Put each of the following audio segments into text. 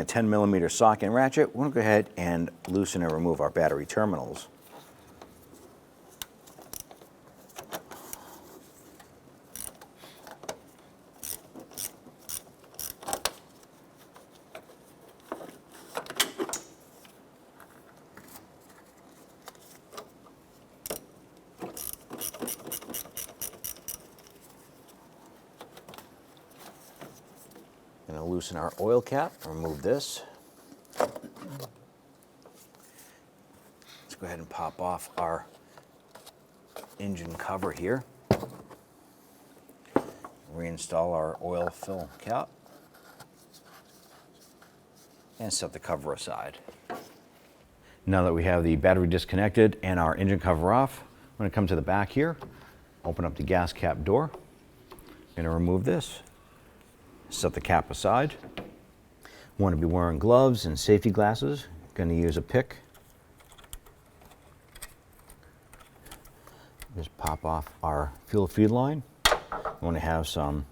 10mm socket and ratchet, we're going to go ahead and loosen and remove our battery terminals. Going to loosen our oil cap, remove this. Let's go ahead and pop off our engine cover here. Reinstall our oil fill cap. And set the cover aside. Now that we have the battery disconnected and our engine cover off, I'm going to come to the back here, open up the gas cap door. I'm going to remove this. Set the cap aside. Want to be wearing gloves and safety glasses. Going to use a pick. Just pop off our fuel feed line. Want to have some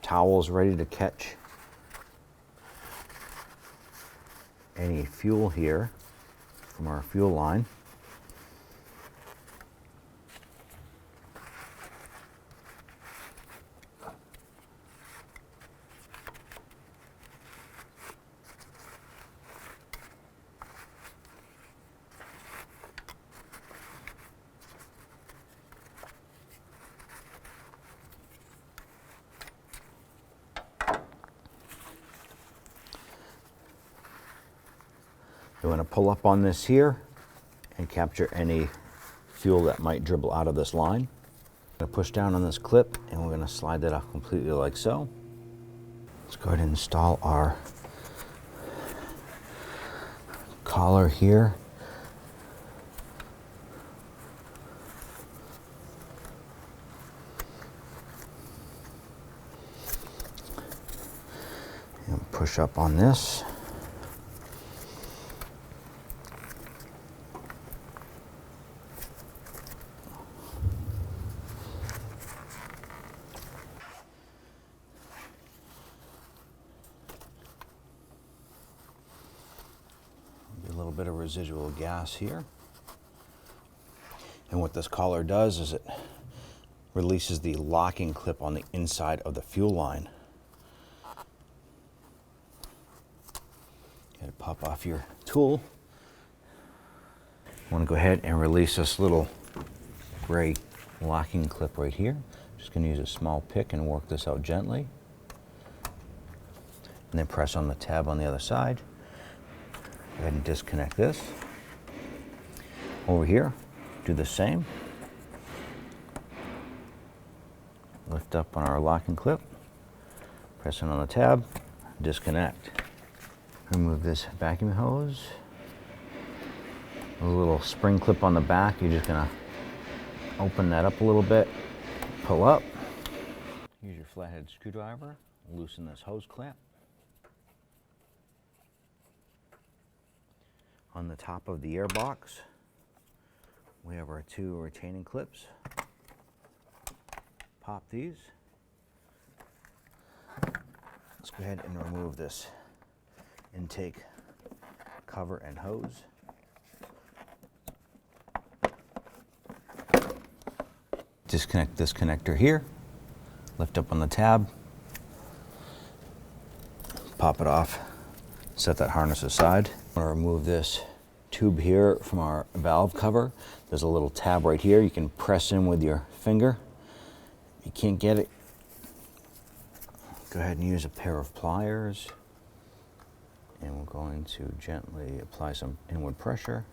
towels ready to catch any fuel here from our fuel line. You want to pull up on this here and capture any fuel that might dribble out of this line. I'm going to push down on this clip and we're going to slide that off completely like so. Let's go ahead and install our collar here. And push up on this. A little bit of residual gas here. And what this collar does is it releases the locking clip on the inside of the fuel line. Gotta pop off your tool. I want to go ahead and release this little gray locking clip right here. Just going to use a small pick and work this out gently. And then press on the tab on the other side. Go ahead and disconnect this. Over here, do the same. Lift up on our locking clip. Press on the tab, disconnect. Remove this vacuum hose. A little spring clip on the back. You're just gonna open that up a little bit, pull up. Use your flathead screwdriver, loosen this hose clamp. On the top of the air box, we have our two retaining clips. Pop these. Let's go ahead and remove this intake cover and hose. Disconnect this connector here. Lift up on the tab. Pop it off. Set that harness aside. I'm going to remove this tube here from our valve cover. There's a little tab right here. You can press in with your finger. If you can't get it, go ahead and use a pair of pliers. And we're going to gently apply some inward pressure.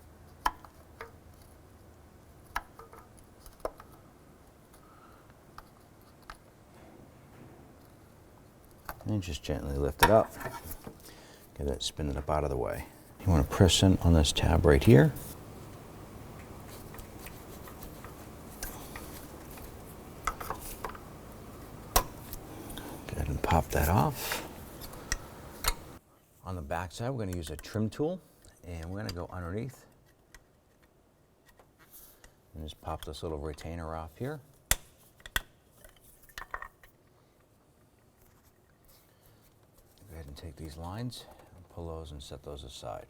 And just gently lift it up. Get it, spin it up out of the way. You want to press in on this tab right here. Go ahead and pop that off. On the back side, we're going to use a trim tool, and we're going to go underneath and just pop this little retainer off here. Go ahead and take these lines and pull those and set those aside.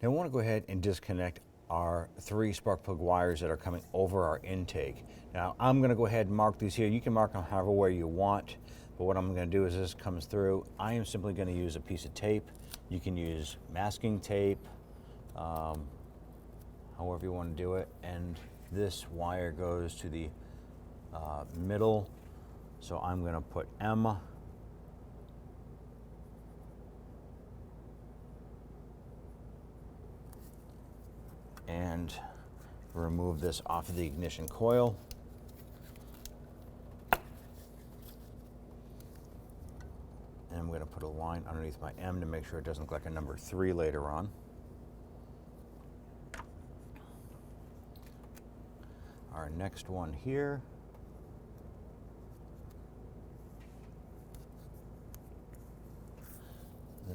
Now I want to go ahead and disconnect our 3 spark plug wires that are coming over our intake. Now I'm going to go ahead and mark these here. You can mark them however way you want, but what I'm going to do is this comes through. I am simply going to use a piece of tape. You can use masking tape, however you want to do it, and this wire goes to the middle, so I'm going to put M. And remove this off of the ignition coil. And I'm going to put a line underneath my M to make sure it doesn't look like a number 3 later on. Our next one here.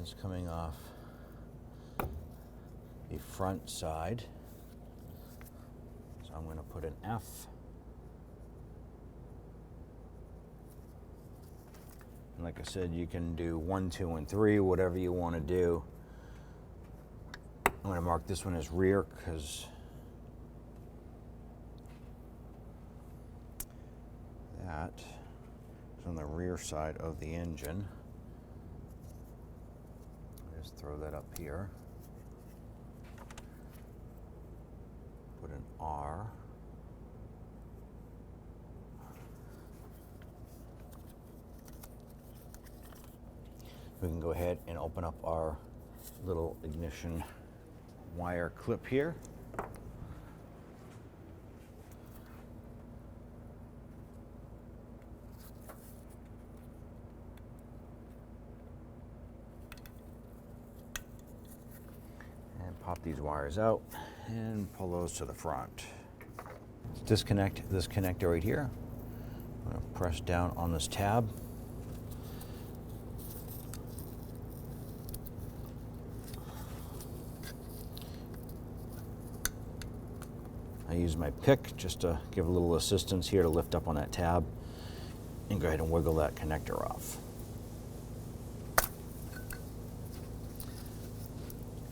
Is coming off the front side. So I'm going to put an F. And like I said, you can do 1, 2, and 3, whatever you want to do. I'm going to mark this one as rear because that is on the rear side of the engine. Just throw that up here. Put an R. We can go ahead and open up our little ignition wire clip here. And pop these wires out and pull those to the front. Let's disconnect this connector right here. I'm going to press down on this tab. I use my pick just to give a little assistance here to lift up on that tab and go ahead and wiggle that connector off.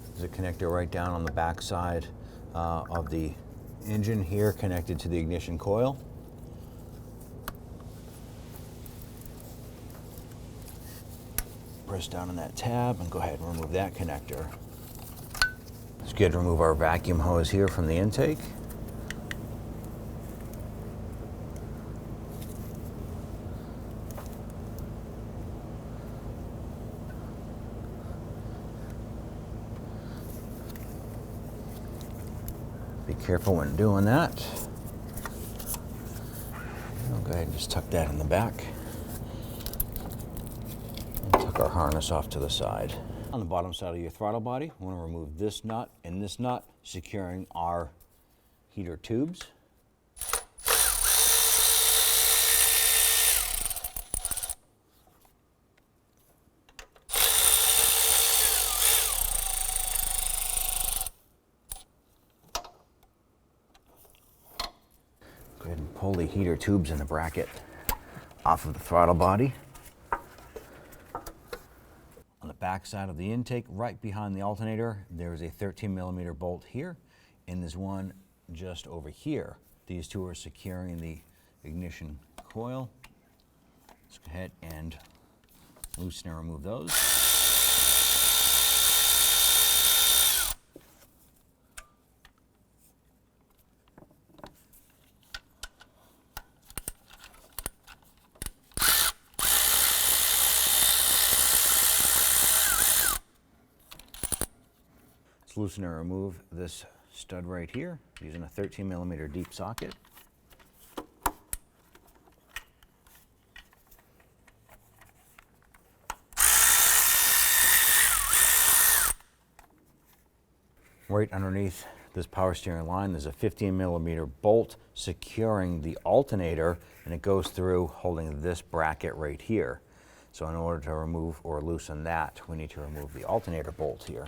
There's a connector right down on the back side of the engine here connected to the ignition coil. Press down on that tab and go ahead and remove that connector. It's good to remove our vacuum hose here from the intake. Be careful when doing that. I'll go ahead and just tuck that in the back. And tuck our harness off to the side. On the bottom side of your throttle body, we want to remove this nut and this nut, securing our heater tubes. Go ahead and pull the heater tubes in the bracket off of the throttle body. On the back side of the intake, right behind the alternator, there is a 13mm bolt here, and there's one just over here. These two are securing the ignition coil. Let's go ahead and loosen and remove those. Let's loosen and remove this stud right here using a 13mm deep socket. Right underneath this power steering line, there's a 15mm bolt securing the alternator, and it goes through holding this bracket right here. So in order to remove or loosen that, we need to remove the alternator bolt here.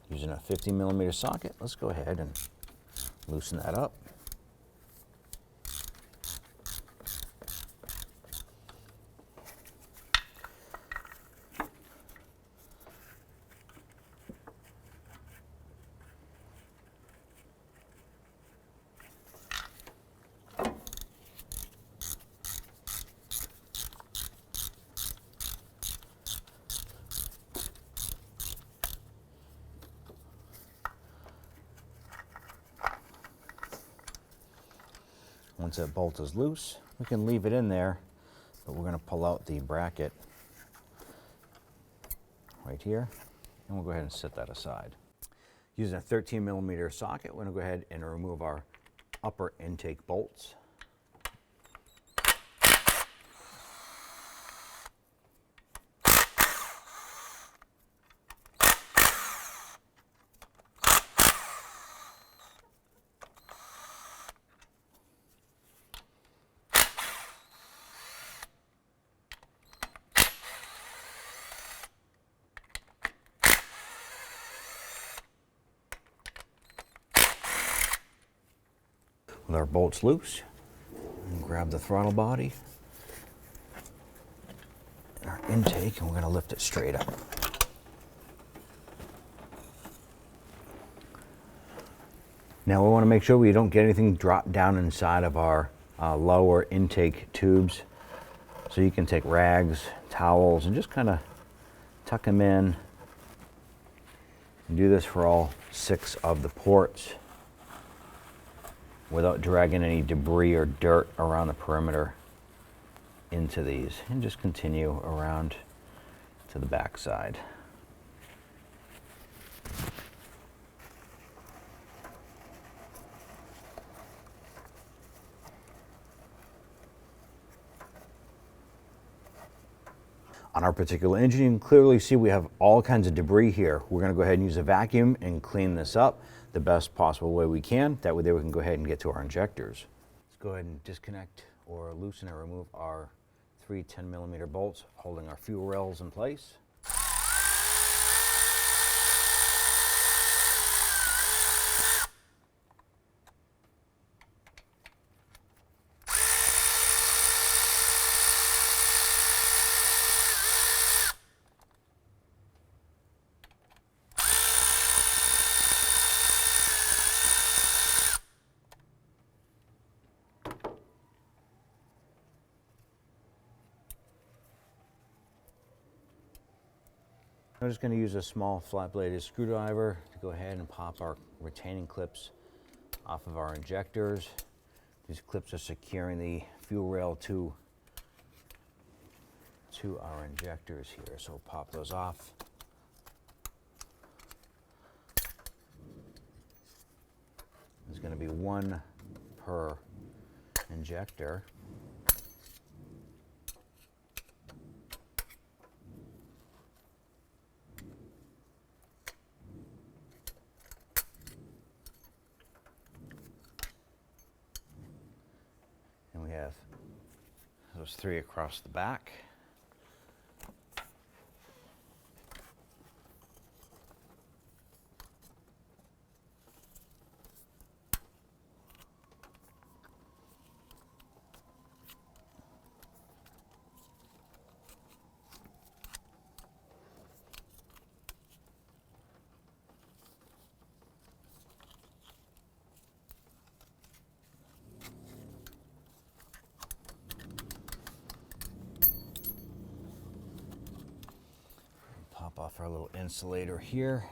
Using a 15mm socket, let's go ahead and loosen that up. Once that bolt is loose, we can leave it in there, but we're going to pull out the bracket right here, and we'll go ahead and set that aside. Using a 13mm socket, we're going to go ahead and remove our upper intake bolts. With our bolts loose, and grab the throttle body and our intake, and we're going to lift it straight up. Now we want to make sure we don't get anything drop down inside of our lower intake tubes. So you can take rags, towels, and just kind of tuck them in. And do this for all 6 of the ports without dragging any debris or dirt around the perimeter into these, and just continue around to the back side. On our particular engine, you can clearly see we have all kinds of debris here. We're going to go ahead and use a vacuum and clean this up the best possible way we can. That way we can go ahead and get to our injectors. Let's go ahead and disconnect or loosen or remove our 3 10mm bolts holding our fuel rails in place. I'm just going to use a small flat-bladed screwdriver to go ahead and pop our retaining clips off of our injectors. These clips are securing the fuel rail to our injectors here, so we'll pop those off. There's going to be 1 per injector. We have those 3 across the back. Pop off our little insulator here.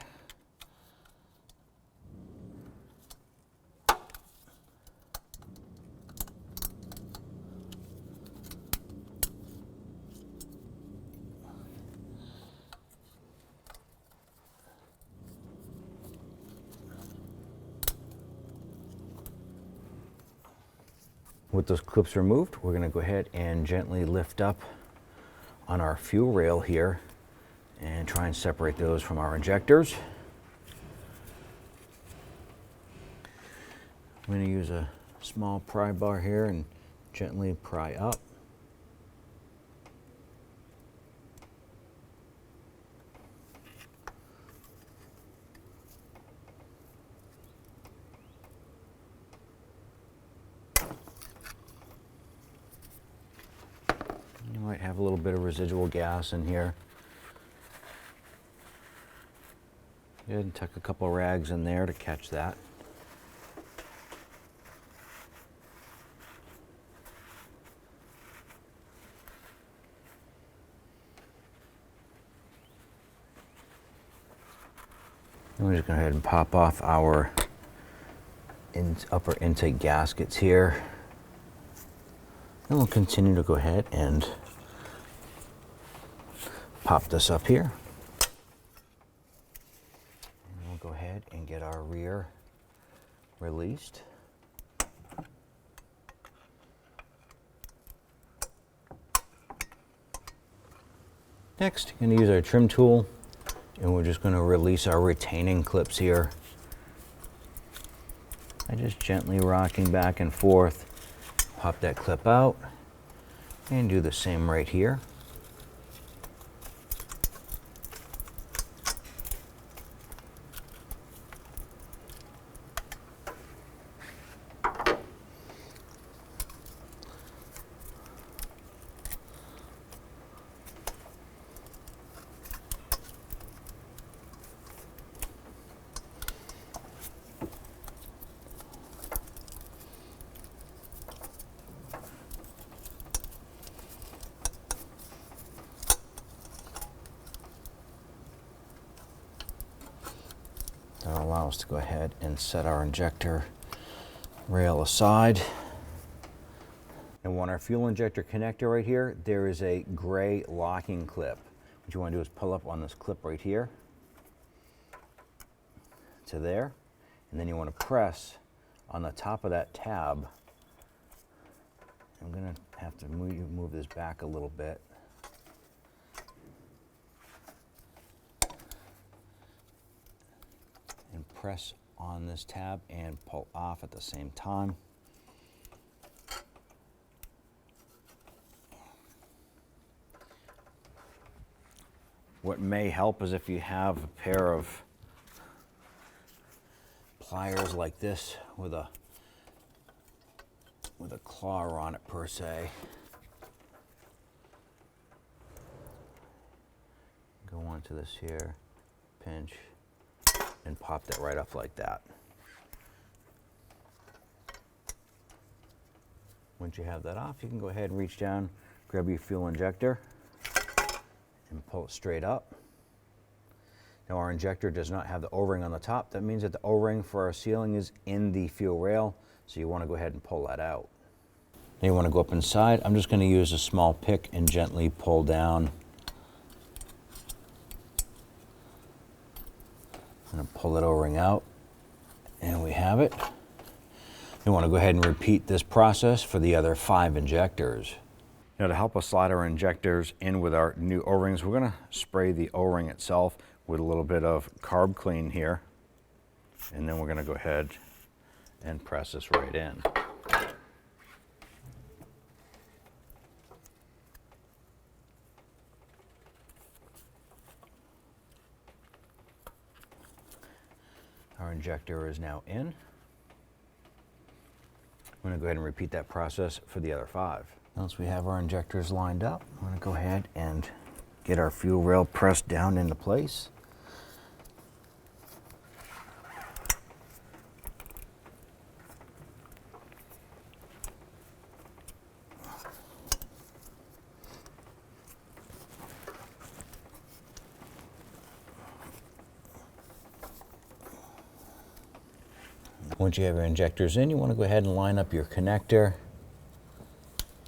With those clips removed, we're going to go ahead and gently lift up on our fuel rail here and try and separate those from our injectors. I'm going to use a small pry bar here and gently pry up. You might have a little bit of residual gas in here. Go ahead and tuck a couple of rags in there to catch that. And we're just going to go ahead and pop off our upper intake gaskets here. And we'll continue to go ahead and pop this up here. And we'll go ahead and get our rear released. Next, I'm going to use our trim tool, and we're just going to release our retaining clips here. I just gently rocking back and forth, pop that clip out, and do the same right here. That'll allow us to go ahead and set our injector rail aside. And on our fuel injector connector right here, there is a gray locking clip. What you want to do is pull up on this clip right here to there, and then you want to press on the top of that tab. I'm going to have to move this back a little bit. And press on this tab and pull off at the same time. What may help is if you have a pair of pliers like this with a claw on it per se. Go onto this here, pinch, and pop that right up like that. Once you have that off, you can go ahead and reach down, grab your fuel injector, and pull it straight up. Now our injector does not have the O-ring on the top. That means that the O-ring for our sealing is in the fuel rail, so you want to go ahead and pull that out. Now you want to go up inside. I'm just going to use a small pick and gently pull down. I'm going to pull that O-ring out, and we have it. You want to go ahead and repeat this process for the other 5 injectors. Now to help us slide our injectors in with our new O-rings, we're going to spray the O-ring itself with a little bit of carb clean here, and then we're going to go ahead and press this right in. Our injector is now in. I'm going to go ahead and repeat that process for the other 5. Once we have our injectors lined up, I'm going to go ahead and get our fuel rail pressed down into place. Once you have your injectors in, you want to go ahead and line up your connector,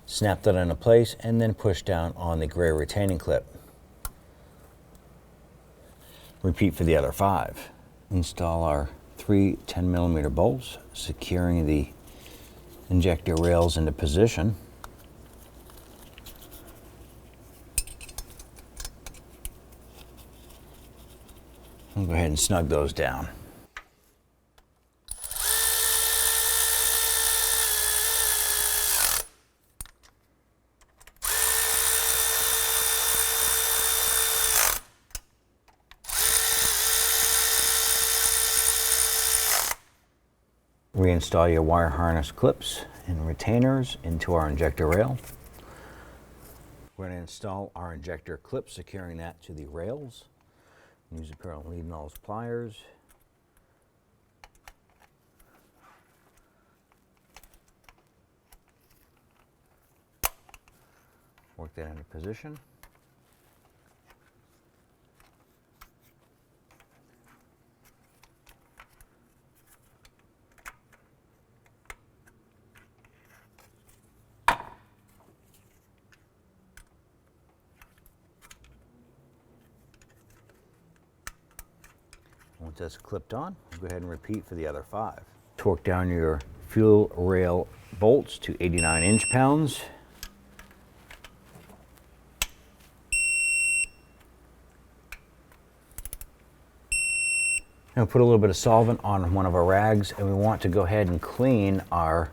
snap that into place, and then push down on the gray retaining clip. Repeat for the other 5. Install our 3 10mm bolts, securing the injector rails into position. And go ahead and snug those down. Reinstall your wire harness clips and retainers into our injector rail. We're going to install our injector clip, securing that to the rails. Use a pair of lead nose pliers. Work that into position. Once that's clipped on, we'll go ahead and repeat for the other 5. Torque down your fuel rail bolts to 89 inch-pounds. Now put a little bit of solvent on one of our rags, and we want to go ahead and clean our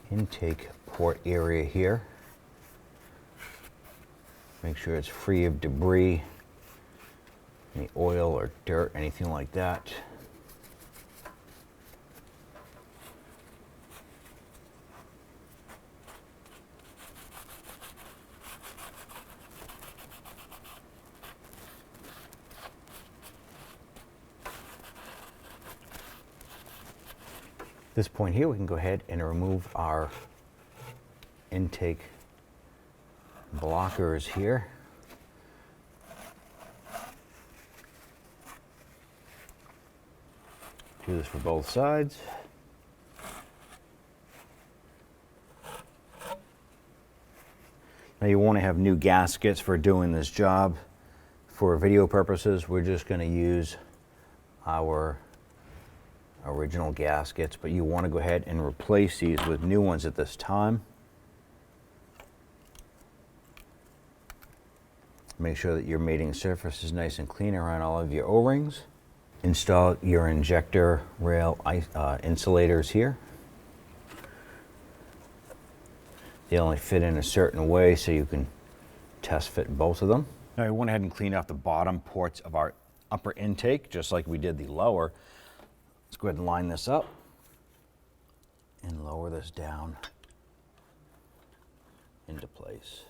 intake port area here. Make sure it's free of debris, any oil or dirt, anything like that. At this point here, we can go ahead and remove our intake blockers here. Do this for both sides. Now you want to have new gaskets for doing this job. For video purposes, we're just going to use our original gaskets, but you want to go ahead and replace these with new ones at this time. Make sure that your mating surface is nice and clean around all of your O-rings. Install your injector rail insulators here. They only fit in a certain way, so you can test fit both of them. Now I went ahead and cleaned out the bottom ports of our upper intake, just like we did the lower. Let's go ahead and line this up and lower this down into place.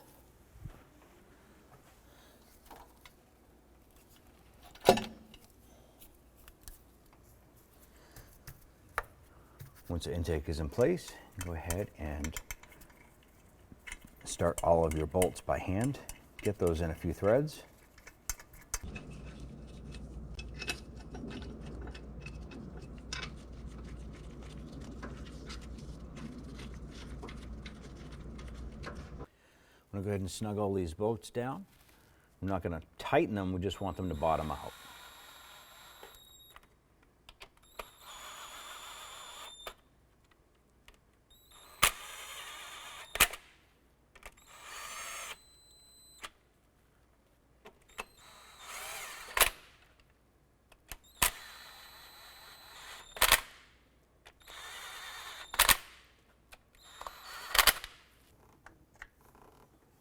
Once the intake is in place, go ahead and start all of your bolts by hand. Get those in a few threads. I'm going to go ahead and snug all these bolts down. I'm not going to tighten them, we just want them to bottom out.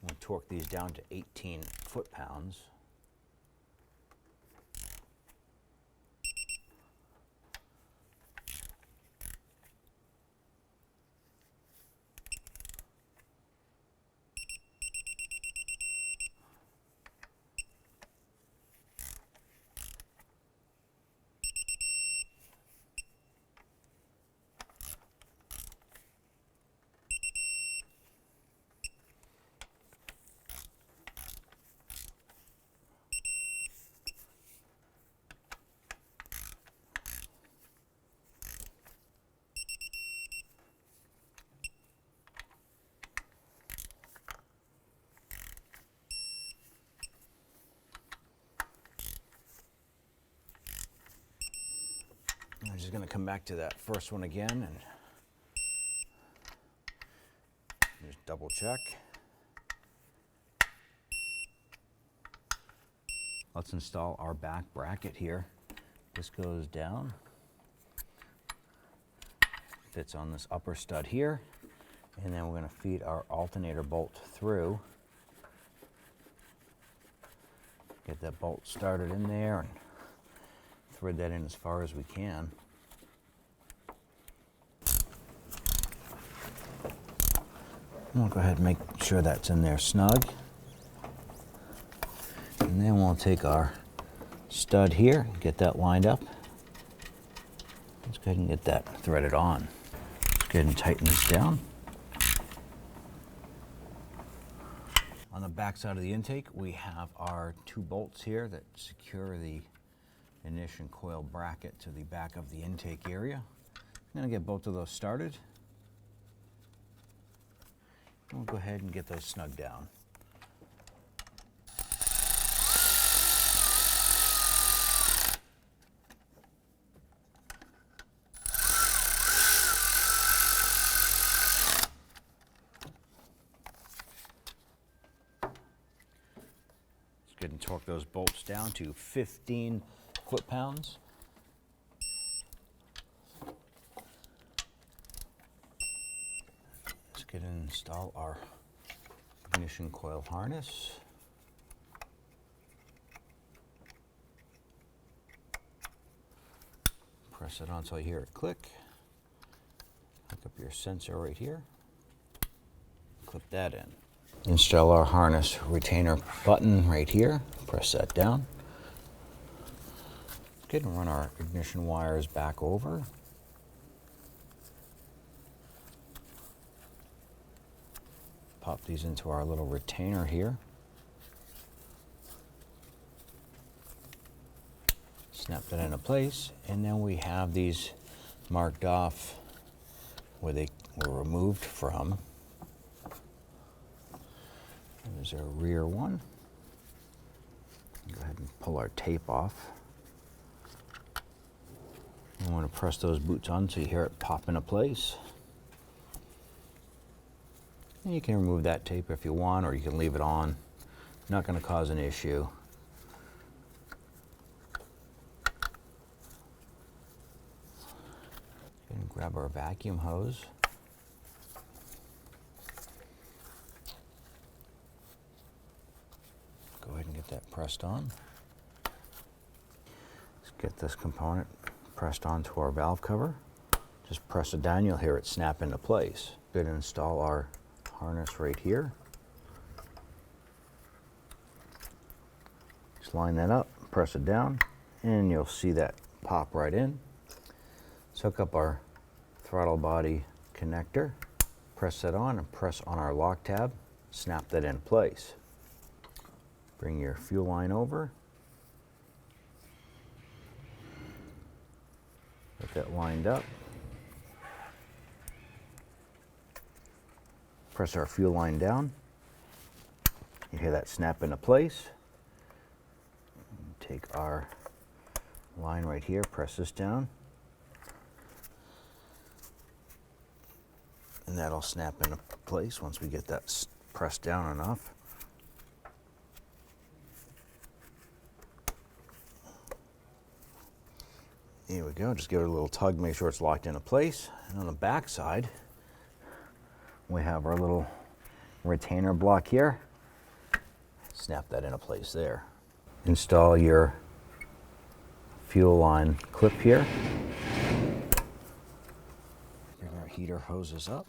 We'll torque these down to 18 foot-pounds. I'm just going to come back to that first one again and just double check. Let's install our back bracket here. This goes down, fits on this upper stud here, and then we're going to feed our alternator bolt through. Get that bolt started in there and thread that in as far as we can. We'll go ahead and make sure that's in there snug. And then we'll take our stud here, get that lined up. Let's go ahead and get that threaded on. Let's go ahead and tighten this down. On the back side of the intake, we have our 2 bolts here that secure the ignition coil bracket to the back of the intake area. I'm going to get both of those started. We'll go ahead and get those snug down. and torque those bolts down to 15 foot-pounds. Let's get and install our ignition coil harness. Press it on until you hear it click. Hook up your sensor right here. Clip that in. Install our harness retainer button right here. Press that down. Good, and run our ignition wires back over. Pop these into our little retainer here. Snap that into place, and then we have these marked off where they were removed from. There's our rear one. Go ahead and pull our tape off. You want to press those boots on so you hear it pop into place. And you can remove that tape if you want, or you can leave it on. Not going to cause an issue. And grab our vacuum hose. Go ahead and get that pressed on. Let's get this component pressed onto our valve cover. Just press it down, you'll hear it snap into place. Good, install our harness right here. Just line that up, press it down, and you'll see that pop right in. Let's hook up our throttle body connector, press that on, and press on our lock tab, snap that in place. Bring your fuel line over. Get that lined up. Press our fuel line down. You hear that snap into place. Take our line right here, press this down. And that'll snap into place once we get that pressed down enough. Here we go, just give it a little tug, make sure it's locked into place. And on the back side, we have our little retainer block here. Snap that into place there. Install your fuel line clip here. Bring our heater hoses up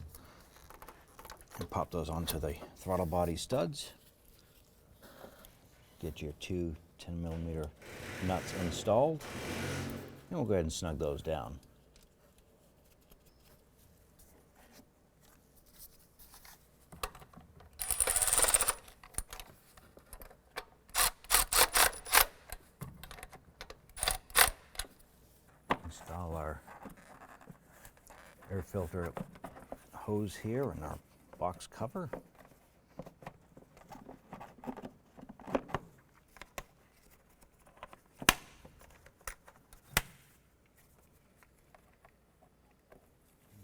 and pop those onto the throttle body studs. Get your two 10mm nuts installed, and we'll go ahead and snug those down. Install our air filter hose here in our box cover.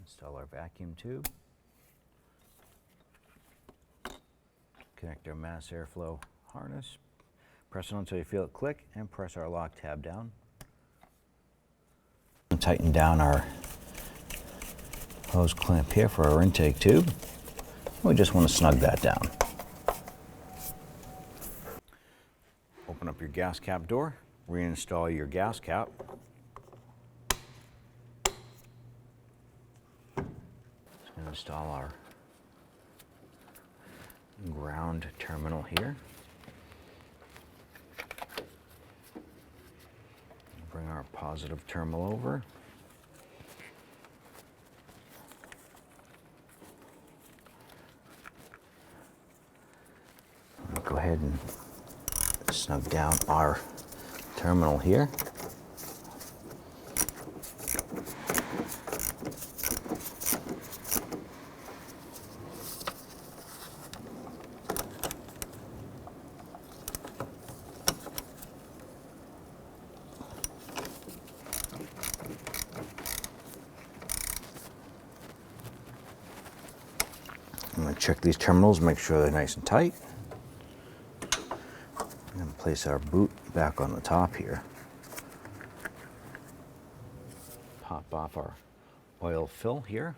Install our vacuum tube. Connect our mass airflow harness. Press it on until you feel it click, and press our lock tab down. Tighten down our hose clamp here for our intake tube. We just want to snug that down. Open up your gas cap door, reinstall your gas cap. Just going to install our ground terminal here. Bring our positive terminal over. I'll go ahead and snug down our terminal here. I'm going to check these terminals, make sure they're nice and tight. I'm going to place our boot back on the top here. Pop off our oil fill here.